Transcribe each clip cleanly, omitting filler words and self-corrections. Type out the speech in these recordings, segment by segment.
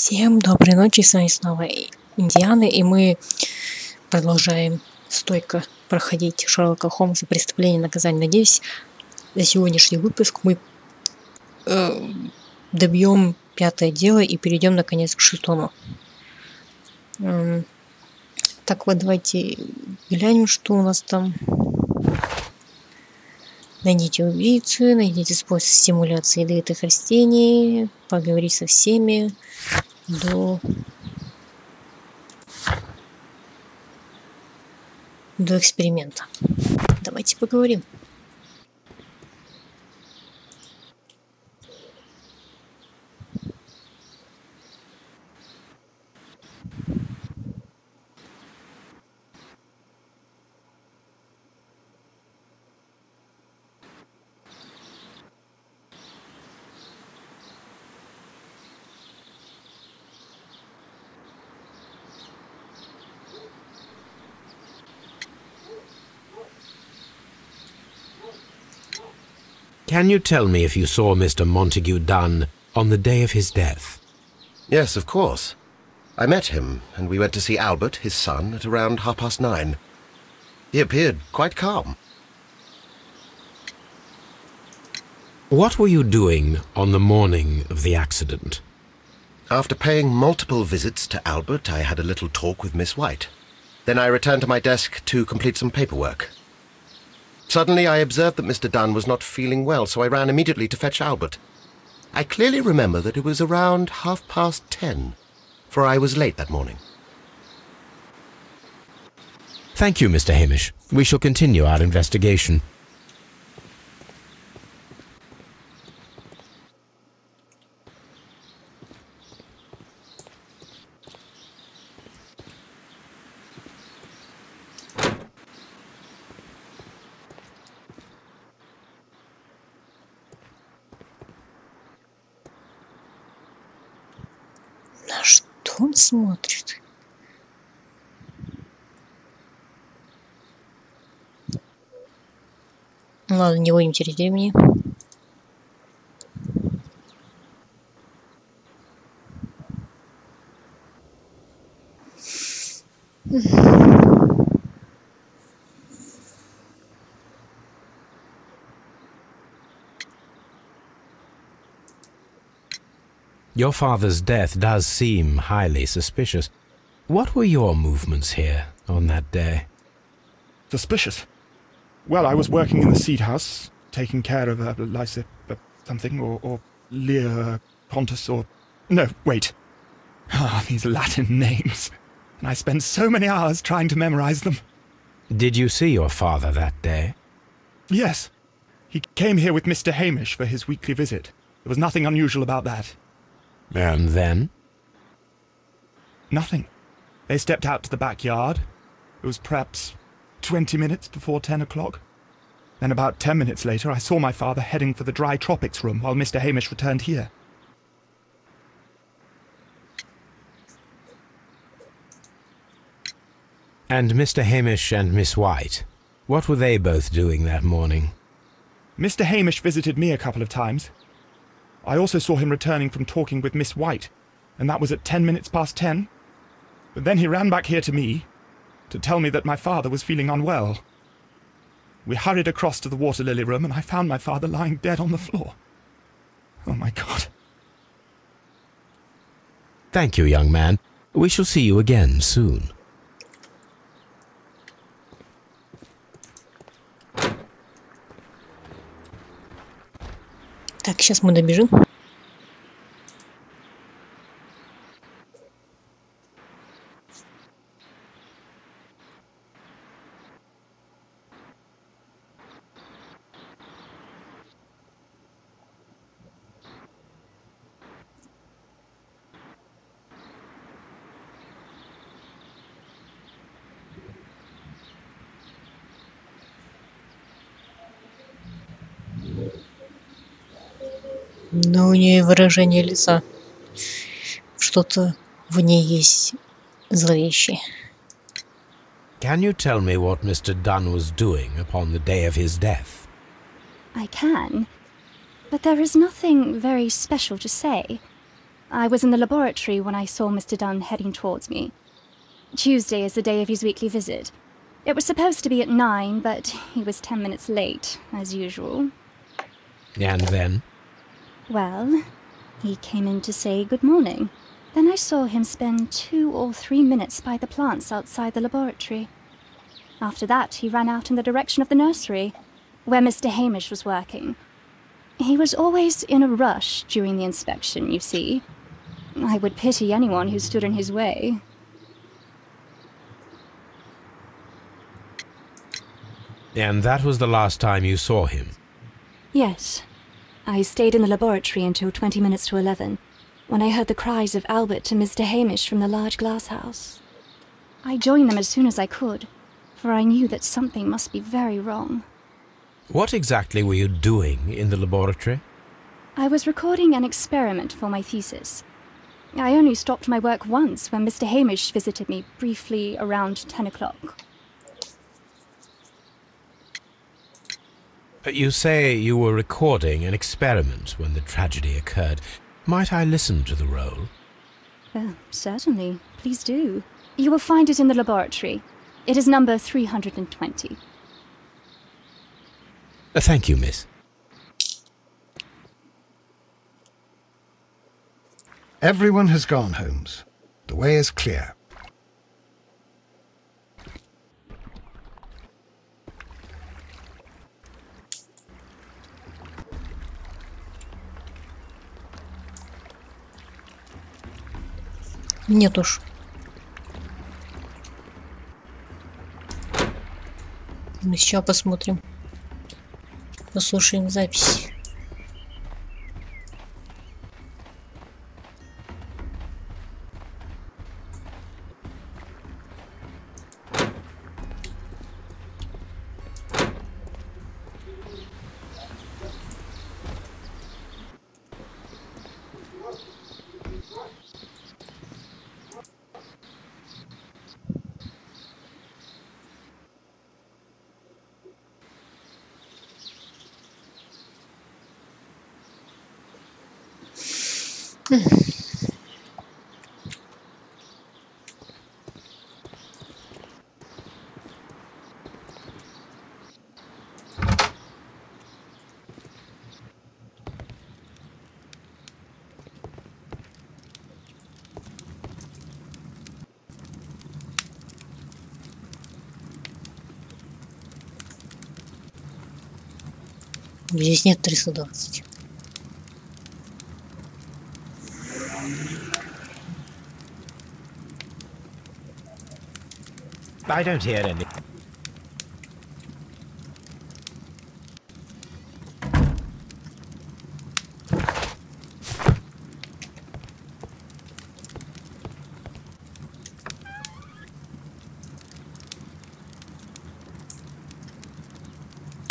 Всем доброй ночи, с вами снова Индиана, и мы продолжаем стойко проходить Шерлока Холмса «Преступление и наказание». Надеюсь, за сегодняшний выпуск мы добьем пятое дело и перейдем наконец к шестому. Так вот, давайте глянем, что у нас там. Найдите убийцу, найдите способ стимуляции ядовитых растений, поговорить со всеми до эксперимента. Давайте поговорим. Can you tell me if you saw Mr. Montague Dunn on the day of his death? Yes, of course. I met him, and we went to see Albert, his son, at around 9:30. He appeared quite calm. What were you doing on the morning of the accident? After paying multiple visits to Albert, I had a little talk with Miss White. Then I returned to my desk to complete some paperwork. Suddenly I observed that Mr. Dunn was not feeling well, so I ran immediately to fetch Albert. I clearly remember that it was around 10:30, for I was late that morning. Thank you, Mr. Hamish. We shall continue our investigation. На что он смотрит? Ладно, не будем терять времени. Your father's death does seem highly suspicious. What were your movements here on that day? Suspicious? Well, I was working in the seed house, taking care of Lysa something, or Lear Pontus, or... No, wait. Ah, these Latin names. And I spent so many hours trying to memorize them. Did you see your father that day? Yes. He came here with Mr. Hamish for his weekly visit. There was nothing unusual about that. And then? Nothing. They stepped out to the backyard. It was perhaps 20 minutes before 10 o'clock. Then about 10 minutes later, I saw my father heading for the dry tropics room while Mr. Hamish returned here. And Mr. Hamish and Miss White, what were they both doing that morning? Mr. Hamish visited me a couple of times. I also saw him returning from talking with Miss White, and that was at 10 minutes past 10. But then he ran back here to me to tell me that my father was feeling unwell. We hurried across to the water lily room, and I found my father lying dead on the floor. Oh, my God. Thank you, young man. We shall see you again soon. Так, сейчас мы добежим. Но у нее выражение лица. Что-то в ней есть зловещее. Can you tell me what Mr. Dunn was doing upon the day of his death? I can, but there is nothing very special to say. I was in the laboratory when I saw Mr. Dunn heading towards me. Tuesday is the day of his weekly visit. It was supposed to be at 9, but he was 10 minutes late, as usual. And then? Well, he came in to say good morning. Then I saw him spend 2 or 3 minutes by the plants outside the laboratory. After that, he ran out in the direction of the nursery, where Mr. Hamish was working. He was always in a rush during the inspection, you see. I would pity anyone who stood in his way. And that was the last time you saw him? Yes. I stayed in the laboratory until 20 minutes to 11, when I heard the cries of Albert and Mr. Hamish from the large glass house. I joined them as soon as I could, for I knew that something must be very wrong. What exactly were you doing in the laboratory? I was recording an experiment for my thesis. I only stopped my work once when Mr. Hamish visited me briefly around 10 o'clock. You say you were recording an experiment when the tragedy occurred. Might I listen to the roll? Certainly. Please do. You will find it in the laboratory. It is number 320. Thank you, miss. Everyone has gone, Holmes. The way is clear. Нет уж. Мы сейчас посмотрим. Послушаем запись. Здесь нет 320. I don't hear any.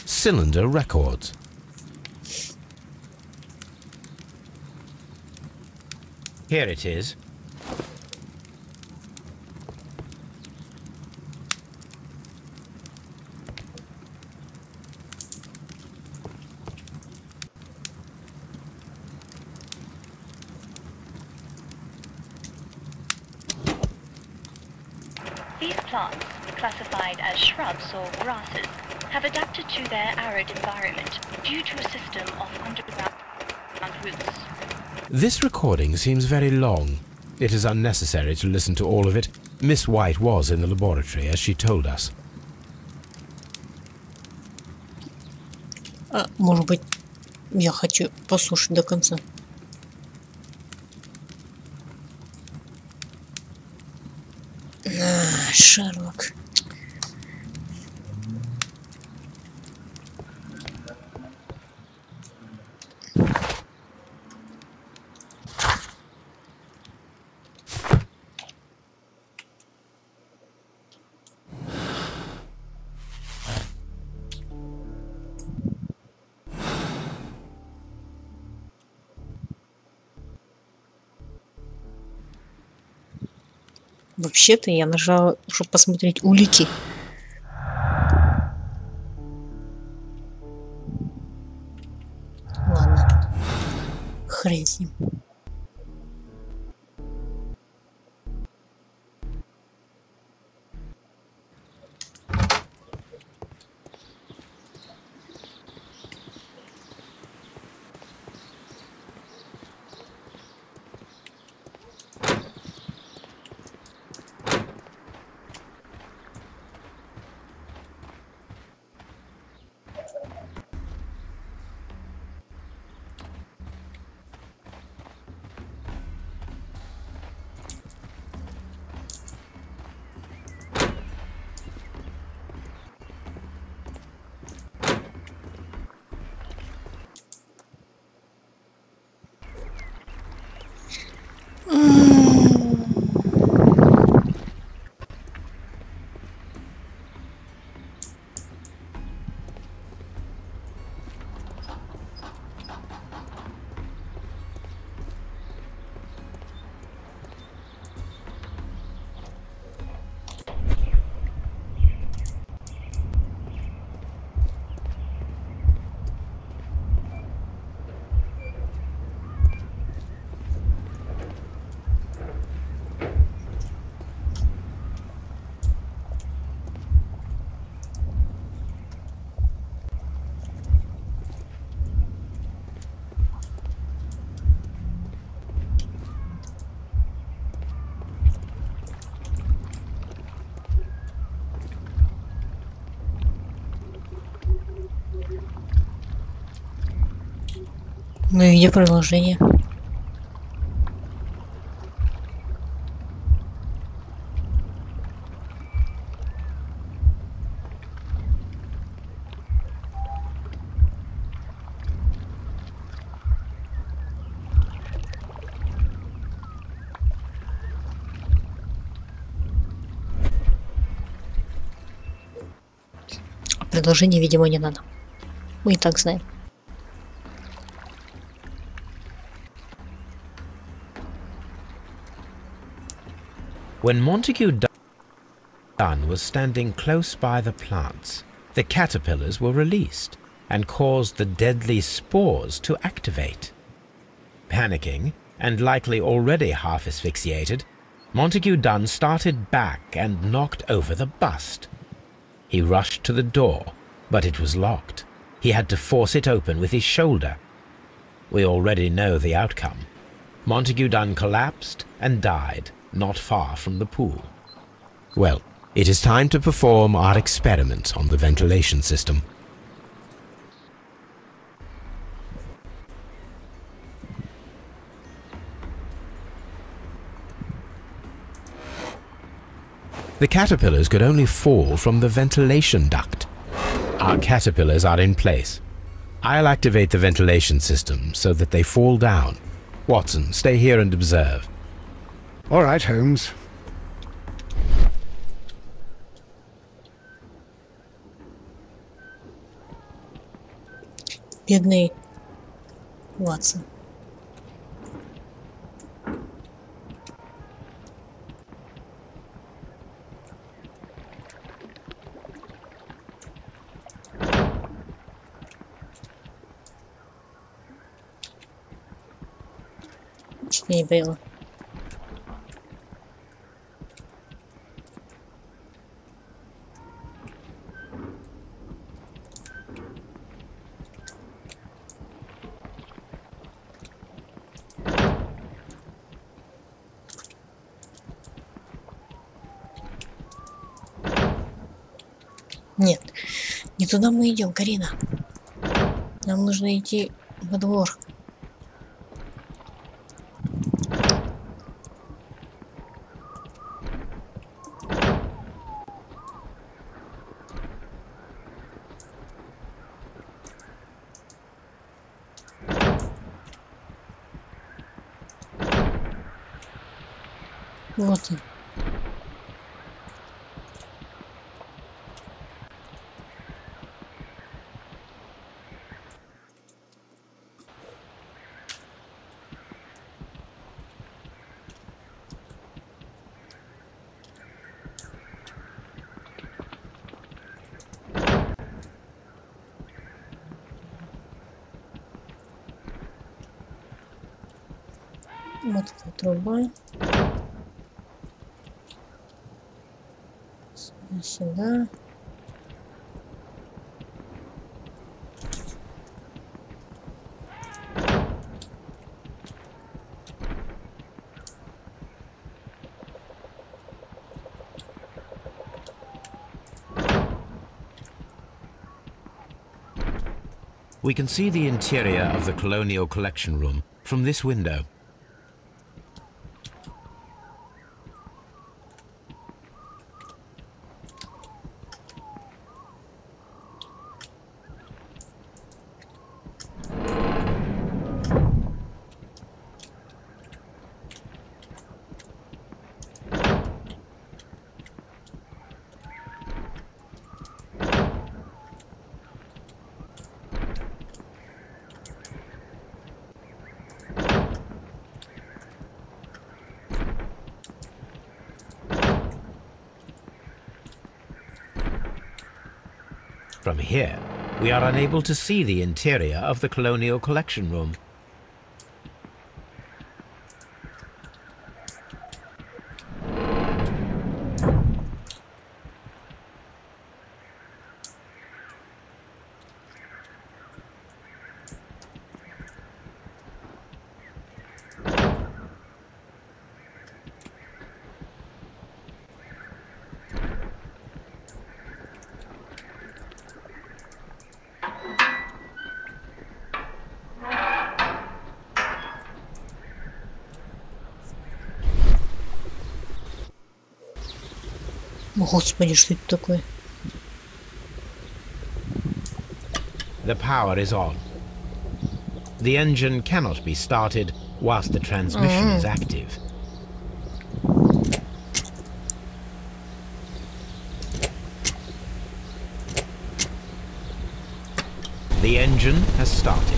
Cylinder records. Here it is. These plants, classified as shrubs or grasses, have adapted to their arid environment due to a system of underground roots. This recording seems very long. It is unnecessary to listen to all of it. Miss White was in the laboratory, as she told us. Может быть, я хочу послушать до конца. Шерлок. Вообще-то я нажала, чтобы посмотреть улики. Ладно. Хрен с ним. Ну и где продолжение? Продолжение, видимо, не надо. Мы и так знаем. When Montague Dunn was standing close by the plants, the caterpillars were released and caused the deadly spores to activate. Panicking, and likely already half asphyxiated, Montague Dunn started back and knocked over the bust. He rushed to the door, but it was locked. He had to force it open with his shoulder. We already know the outcome. Montague Dunn collapsed and died not far from the pool. Well, it is time to perform our experiment on the ventilation system. The caterpillars could only fall from the ventilation duct. Our caterpillars are in place. I'll activate the ventilation system so that they fall down. Watson, stay here and observe. All right, Holmes. Бедный Ватсон. Чуть не было. Нет, не туда мы идем, Карина. Нам нужно идти во двор. Вот он. Вот эта труба. Сюда. We can see the interior of the Colonial Collection Room from this window. From here, we are unable to see the interior of the Colonial Collection Room. Господи, что это такое? The power is on. The engine cannot be started whilst the transmission is active. The engine has started.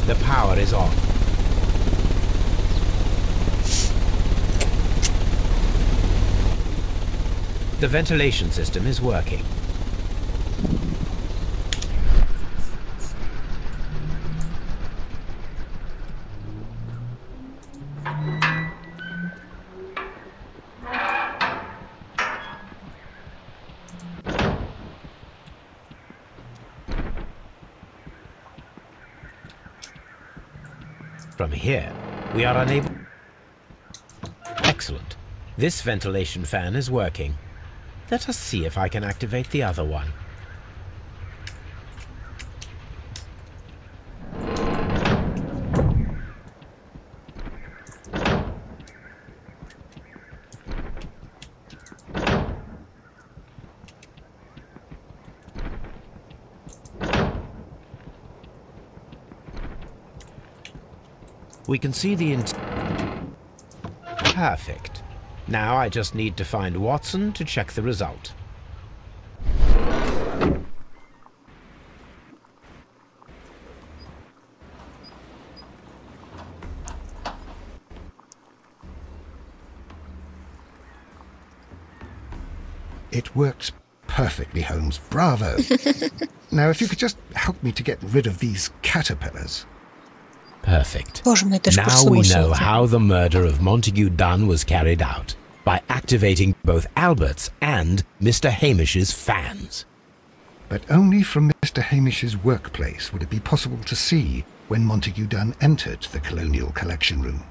The power is on. The ventilation system is working. From here, we are unable... Excellent. This ventilation fan is working. Let us see if I can activate the other one. We can see the Perfect. Now I just need to find Watson to check the result. It works perfectly, Holmes. Bravo. Now, if you could just help me to get rid of these caterpillars. Perfect. Боже мой, это ж Now we know послушайте. how the murder of Montague Dunn was carried out, by activating both Albert's and Mr. Hamish's fans. But only from Mr. Hamish's workplace would it be possible to see when Montague Dunn entered the Colonial Collection Room.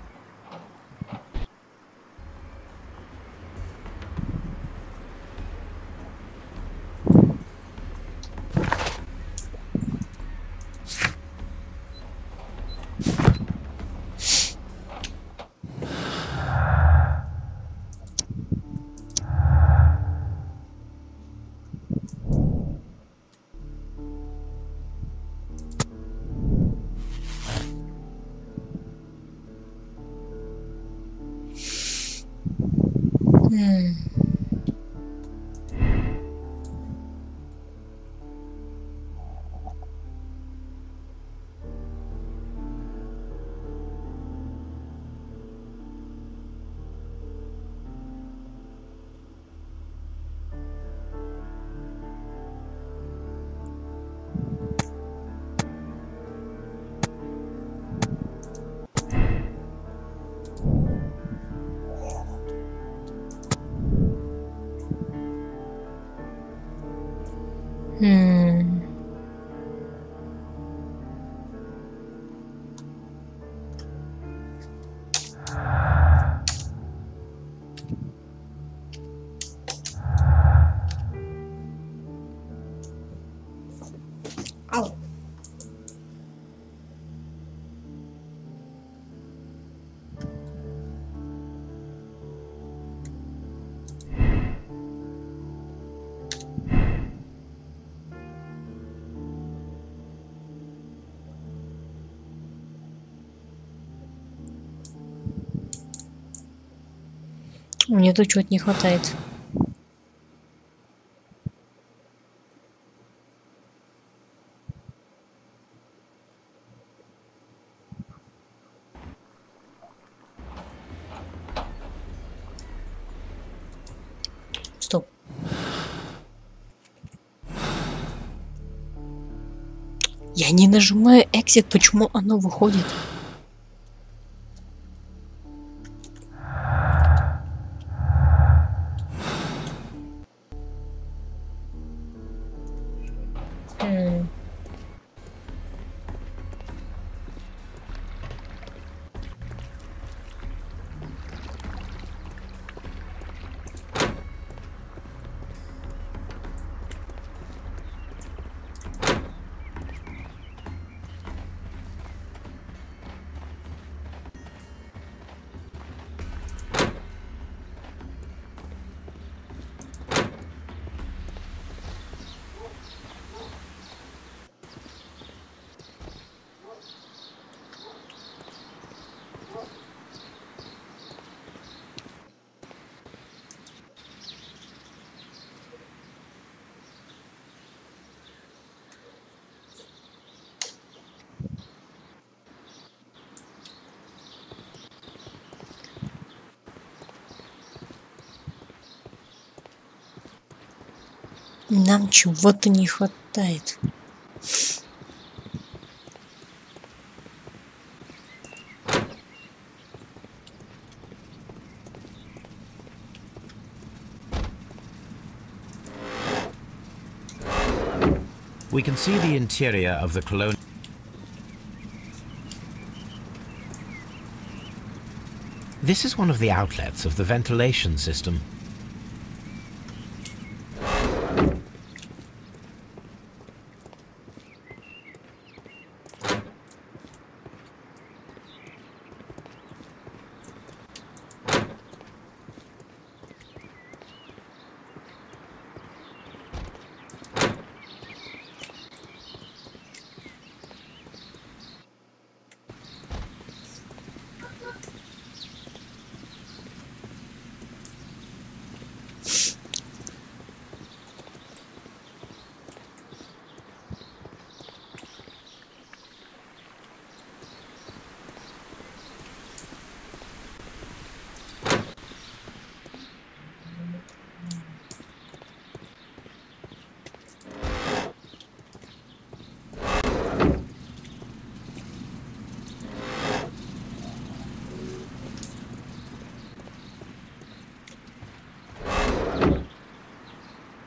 Ау. Мне тут чего-то не хватает. Стоп. Я не нажимаю exit, почему оно выходит? Нам чего-то не хватает. We can see the interior of the colonial. This is one of the outlets of the ventilation system.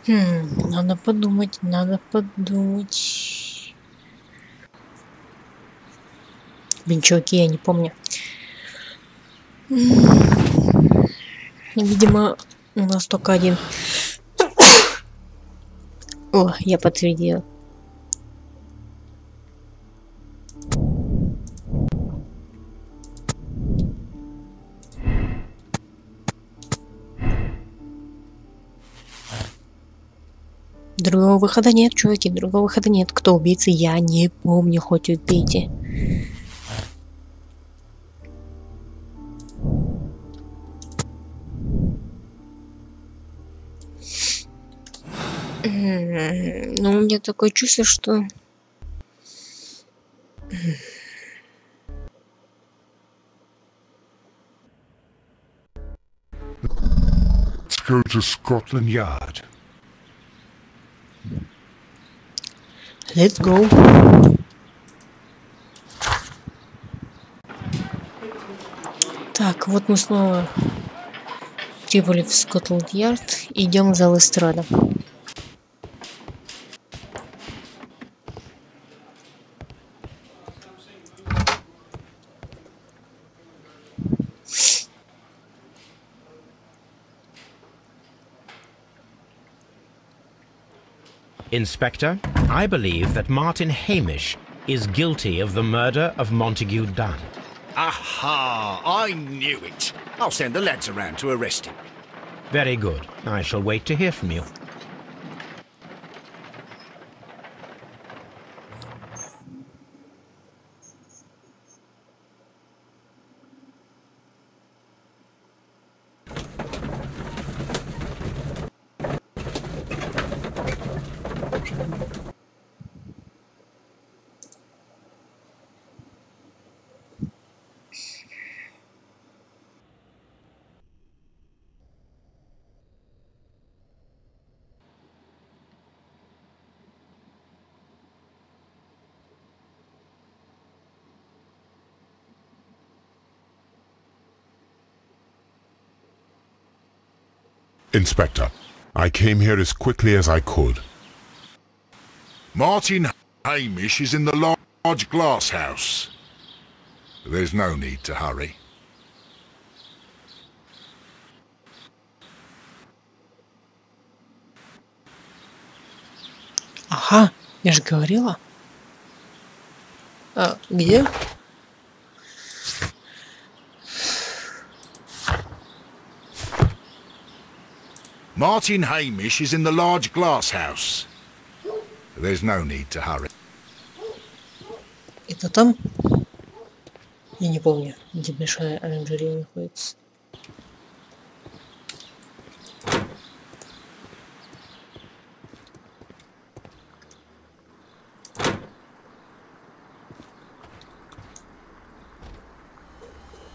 Надо подумать, надо подумать. Блин, чуваки, я не помню. Видимо, у нас только один. О, я подтвердила. Другого выхода нет, чуваки, другого выхода нет. Кто убийца, я не помню, хоть убейте. Ну, у меня такое чувство, что... Let's go to Scotland Yard. Let's go. Так, вот мы снова прибыли в Скотланд-Ярд. Идем в зал эстрады. Inspector, I believe that Martin Hamish is guilty of the murder of Montague Dunn. Aha! I knew it. I'll send the lads around to arrest him. Very good. I shall wait to hear from you. Inspector, I came here as quickly as I could. Martin Hamish is in the large glass house. There's no need to hurry. Ага, я же говорила. А, где? Martin Hamish is in the large glass house. There's no need to hurry. Это там? Я не помню, где большая оранжерея находится.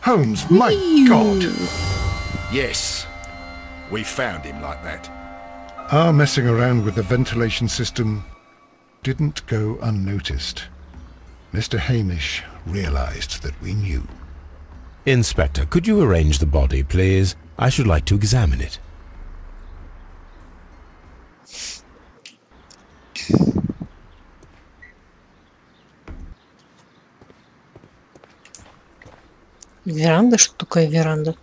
Holmes, my God! Yes, we found him like that. Our messing around with the ventilation system didn't go unnoticed. Mr. Hamish realized that we knew. Inspector, could you arrange the body, please? I should like to examine it. Веранда? Что такое веранда?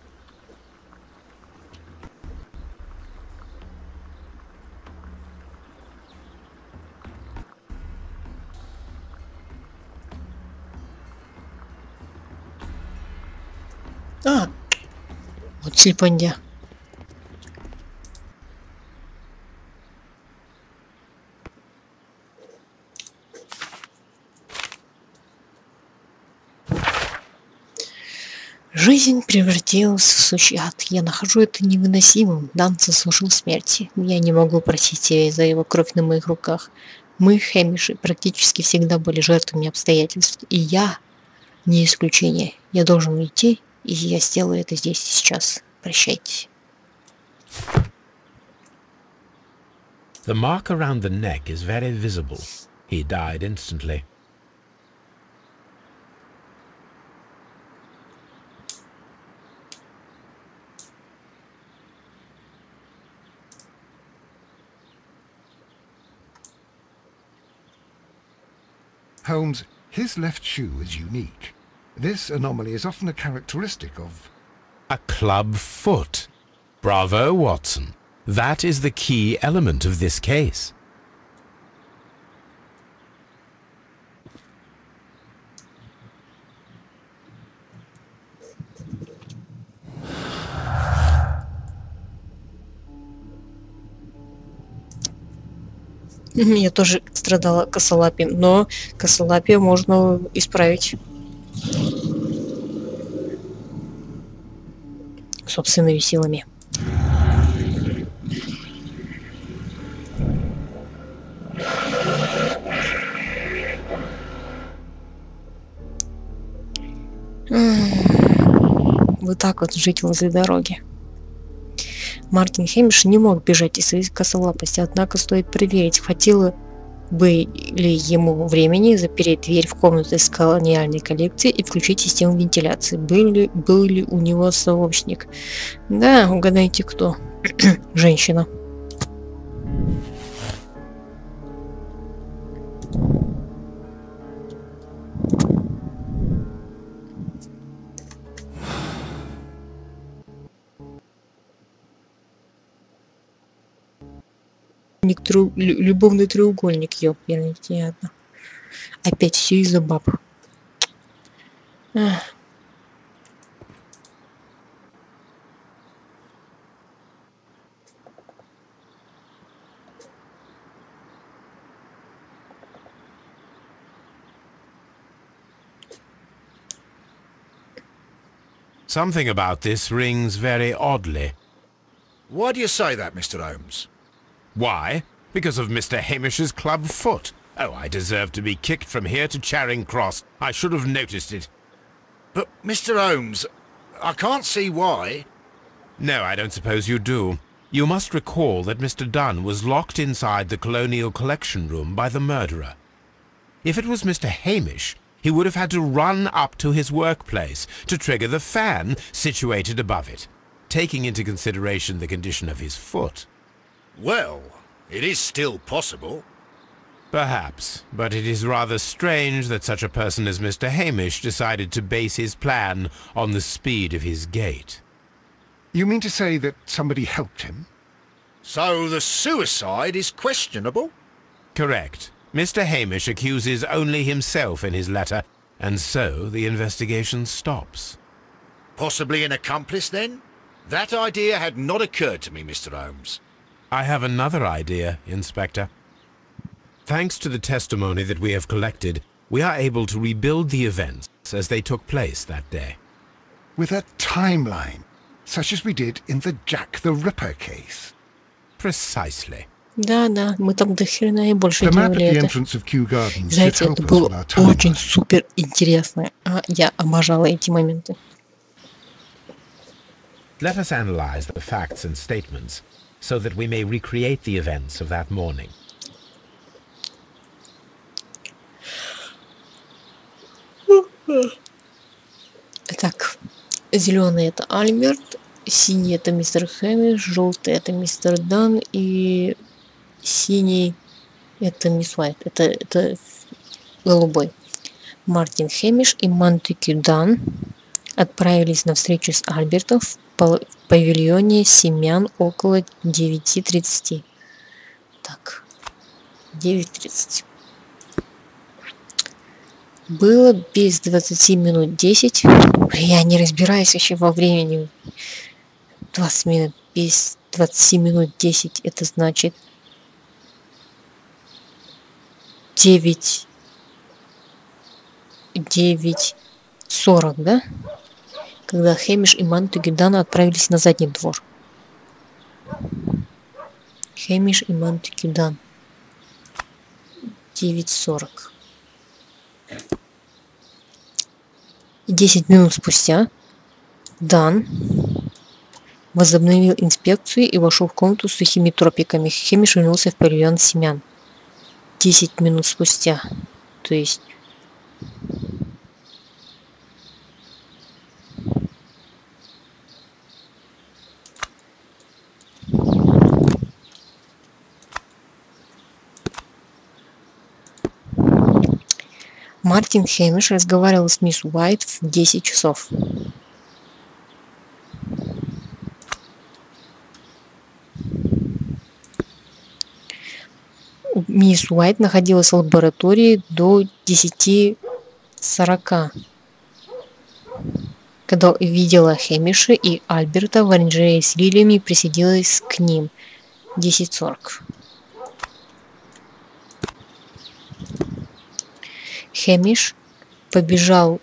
А, вот слепандя. Жизнь превратилась в сущий ад. Я нахожу это невыносимым. Дан заслужил смерти. Я не могу просить его за его кровь на моих руках. Мы, Хэмиши, практически всегда были жертвами обстоятельств. И я не исключение. Я должен уйти, и я сделаю это здесь и сейчас. Прощайте. The mark around the neck is very visible. He died instantly. Holmes, his left shoe is unique. This anomaly is often a characteristic of... A club foot. Bravo, Watson. That is the key element of this case. Я тоже страдала косолапием, но косолапие можно исправить собственными силами. Вот так вот жить возле дороги. Мартин Хэмиш не мог бежать из своей косолапости, однако стоит проверить, хватило бы ли ему времени запереть дверь в комнату с колониальной коллекцией и включить систему вентиляции. Был ли у него сообщник? Да, угадайте кто. Женщина. Любовный треугольник, ёперный, ладно. Опять все из-за баб. Something about this rings very oddly. Why do you say that, Mr. Holmes? Why? Because of Mr. Hamish's club foot. Oh, I deserve to be kicked from here to Charing Cross. I should have noticed it. But, Mr. Holmes, I can't see why. No, I don't suppose you do. You must recall that Mr. Dunn was locked inside the Colonial Collection Room by the murderer. If it was Mr. Hamish, he would have had to run up to his workplace to trigger the fan situated above it, taking into consideration the condition of his foot. Well, it is still possible. Perhaps, but it is rather strange that such a person as Mr. Hamish decided to base his plan on the speed of his gait. You mean to say that somebody helped him? So the suicide is questionable? Correct. Mr. Hamish accuses only himself in his letter, and so the investigation stops. Possibly an accomplice, then? That idea had not occurred to me, Mr. Holmes. I have another idea, Inspector. Thanks to the testimony that we have collected, we are able to rebuild the events as they took place that day. With a timeline, such as we did in the Jack the Ripper case. Precisely. Да, мы там до хрена и больше The map at делали the это. entrance of Kью-Гарденс should Знаете, help это us было with our timeline. очень супер интересно. Я обожала эти моменты. Let us analyze the facts and statements. so that we may recreate the events of that morning. Так, зеленый это Альберт, синий это мистер Хэмиш, желтый это мистер Дан и синий это мисс Уайт, это голубой. Мартин Хэмиш и Монтегю Дан отправились на встречу с Альбертом в павильоне семян около 9:30. Так, 9:30. Было без 20 минут 10. Я не разбираюсь вообще во времени. 20 минут без 20 минут 10. Это значит 9:40, да? Когда Хэмиш и Монтегю Дан отправились на задний двор. Хэмиш и Монтегю Дан. 9:40. 10 минут спустя Дан возобновил инспекцию и вошел в комнату с сухими тропиками. Хэмиш вернулся в павильон семян. 10 минут спустя. То есть Мартин Хэмиш разговаривал с мисс Уайт в 10 часов. Мисс Уайт находилась в лаборатории до 10:40, когда видела Хэмиша и Альберта в оранжерее с лилиями и присоединилась к ним. 10:40. Хэмиш побежал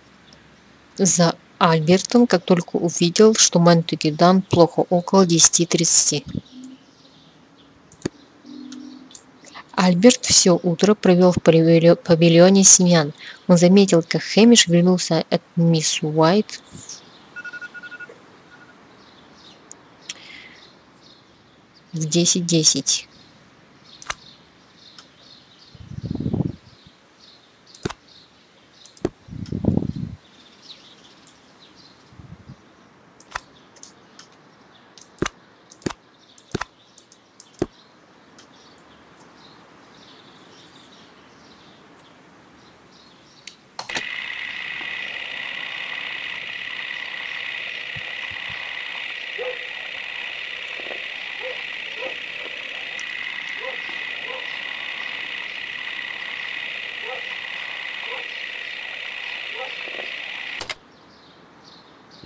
за Альбертом, как только увидел, что Монтегю Дан плохо около 10:30. Альберт все утро провел в павильоне семян. Он заметил, как Хэмиш вернулся от мисс Уайт в 10:10.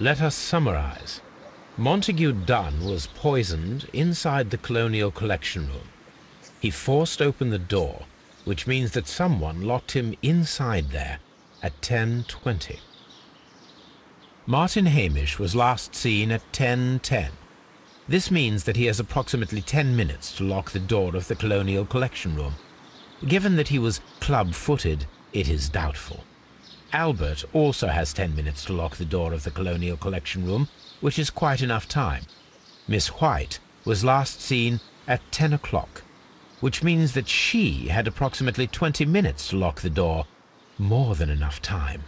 Let us summarize. Montague Dunn was poisoned inside the Colonial Collection Room. He forced open the door, which means that someone locked him inside there at 10:20. Martin Hamish was last seen at 10:10. This means that he has approximately 10 minutes to lock the door of the Colonial Collection Room. Given that he was club-footed, it is doubtful. Albert also has 10 minutes to lock the door of the Colonial Collection Room, which is quite enough time. Miss White was last seen at 10 o'clock, which means that she had approximately 20 minutes to lock the door, more than enough time.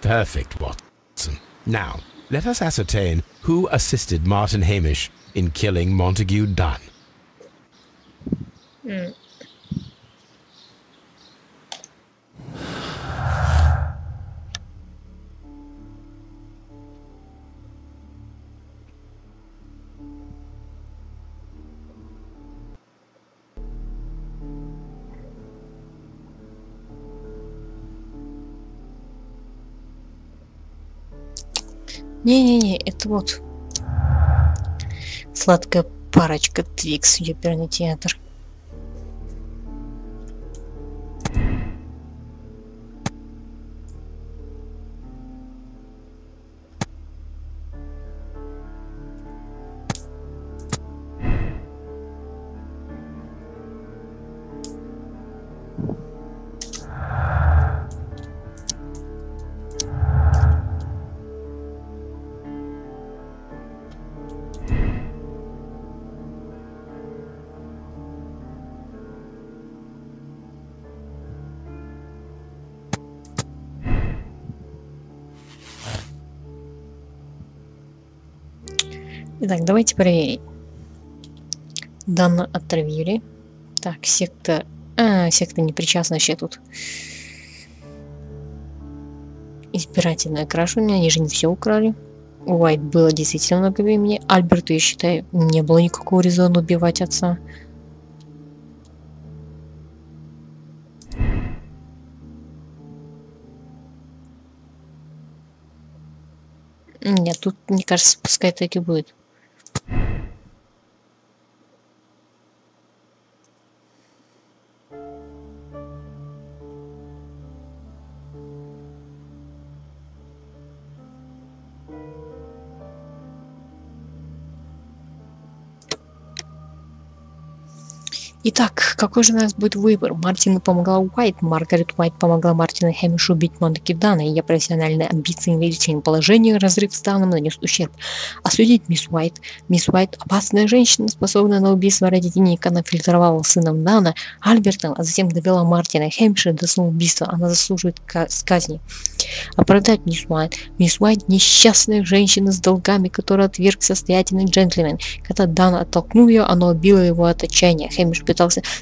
Perfect, Watson. Now, let us ascertain who assisted Martin Hamish in killing Montague Dunn. Не-не-не, это вот сладкая парочка Твикс, ёперный театр. Итак, давайте проверим. Дана отравили. Так, секта... секта не причастна вообще тут. Избирательная кража у меня, они же не все украли. У Уайт было действительно много времени. Альберту, я считаю, не было никакого резона убивать отца. Нет, тут, мне кажется, пускай так и будет. Итак, какой же у нас будет выбор? Мартину помогла Уайт, Маргарет Уайт помогла Мартину Хэмишу убить Монтеку Дана. Ее профессиональные амбиции и личное положение, разрыв с Даном нанес ущерб. Осудить мисс Уайт. Мисс Уайт – опасная женщина, способная на убийство ради денег. Она фильтровала сыном Дана, Альбертом, а затем довела Мартина Хэмиша до самоубийства. Она заслуживает казни. Оправдать мисс Уайт. Мисс Уайт – несчастная женщина с долгами, которая отверг состоятельный джентльмен. Когда Дан оттолкнул ее, она убила его от отчаяния. Хэмиш пытался...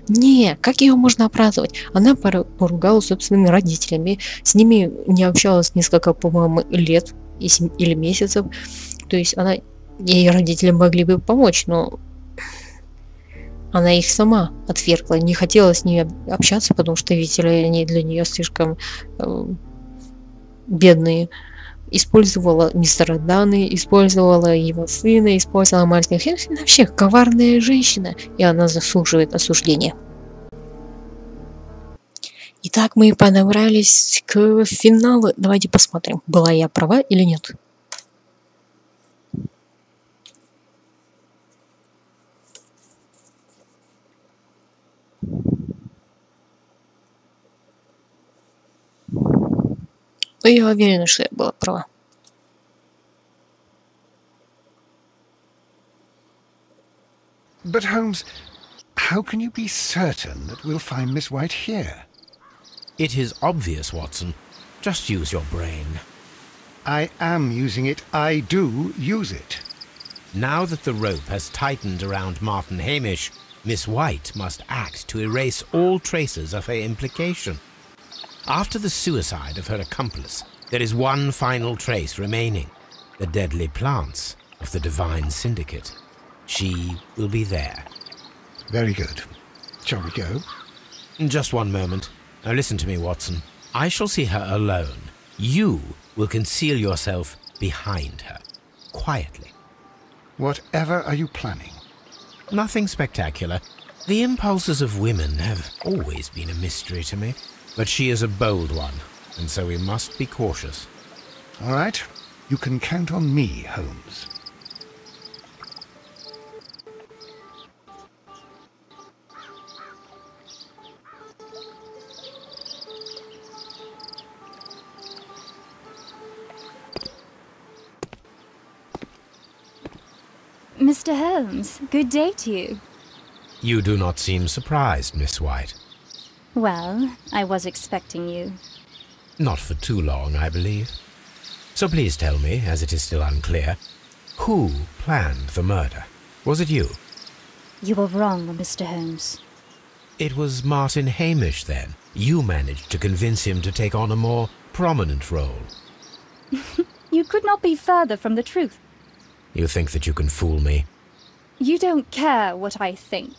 Не, как ее можно оправдывать? Она поругала собственными родителями, с ними не общалась несколько, по-моему, лет или месяцев. То есть она... Ей родители могли бы помочь, но... Она их сама отвергла, не хотела с ней общаться, потому что, видите ли, они для нее слишком бедные. Использовала мистера Дана, использовала его сына, использовала Мартина Хэмиша. Вообще коварная женщина, и она заслуживает осуждения. Итак, мы подобрались к финалу. Давайте посмотрим, была я права или нет. Но я уверена, что я была права. But Holmes, how can you be certain that we'll find Miss White here? It is obvious, Watson. Just use your brain. I am using it. I do use it. Now that the rope has tightened around Martin Hamish, Miss White must act to erase all traces of her implication. After the suicide of her accomplice, there is one final trace remaining, the deadly plants of the Divine Syndicate. She will be there. Very good. Shall we go? Just one moment. Now listen to me, Watson. I shall see her alone. You will conceal yourself behind her, quietly. Whatever are you planning? Nothing spectacular. The impulses of women have always been a mystery to me. But she is a bold one, and so we must be cautious. All right. You can count on me, Holmes. Mr. Holmes, good day to you. You do not seem surprised, Miss White. Well, I was expecting you. Not for too long, I believe. So please tell me, as it is still unclear, who planned the murder? Was it you? You were wrong, Mr. Holmes. It was Martin Hamish, then. You managed to convince him to take on a more prominent role. You could not be further from the truth. You think that you can fool me? You don't care what I think.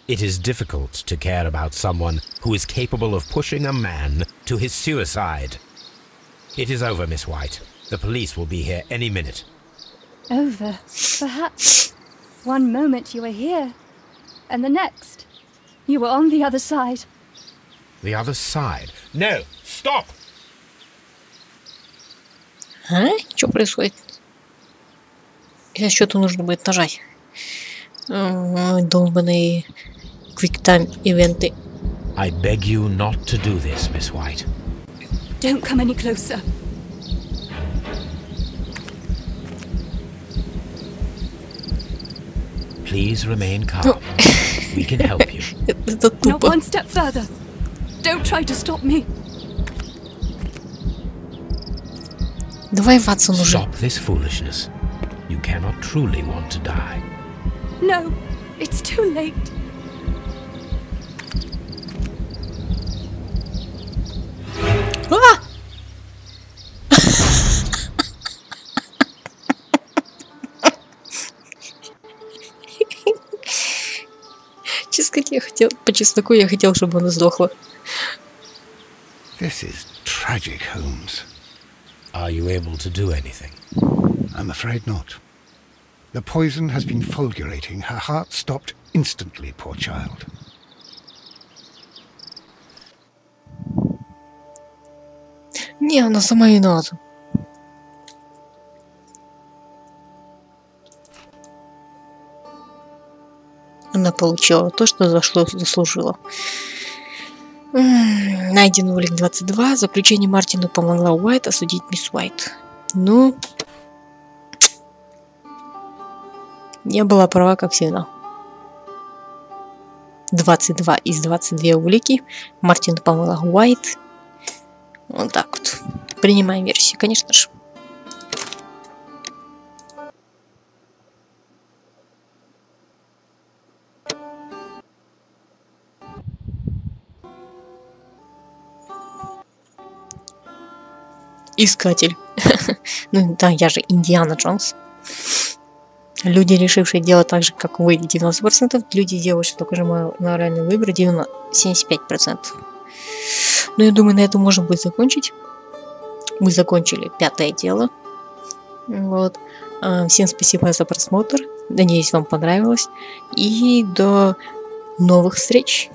It is difficult to care about someone who is capable of pushing a man to his suicide. It is over, Miss White. The police will be here any minute. Over? Perhaps. One moment you were here, and the next, you were on the other side. The other side? No! Stop! А? Что происходит? Сейчас что-то нужно будет нажать. Долбаные quick-time ивенты. I beg you not to do this, Miss White. Don't come any closer. Please remain calm. We can help you. Это Not тупо. one step further. Don't try to stop me. Давай, Ватсон, уже. Stop this foolishness. you cannot truly want to die. No, it's too late. А! Честно сказать, я хотел, по чесноку я хотел, чтобы она сдохла. This is tragic, Holmes. Are you able to do anything? I'm afraid not. The poison has been fulgurating. Her heart stopped instantly, poor child. Не, она сама виновата. Она получила то, что заслужила. Найден улик 22. Заключение Мартину помогла Уайт осудить мисс Уайт. Ну, я была права, как всегда. 22 из 22 улики. Мартину помогла Уайт. Вот так вот. Принимаем версию, конечно же. Искатель. Ну да, я же Индиана Джонс. Люди, решившие делать так же, как вы, 90%. Люди, делающие такой же моральный выбор, 75%. Ну, я думаю, на этом можно будет закончить. Мы закончили 5-е дело. Вот. Всем спасибо за просмотр. Надеюсь, вам понравилось. И до новых встреч.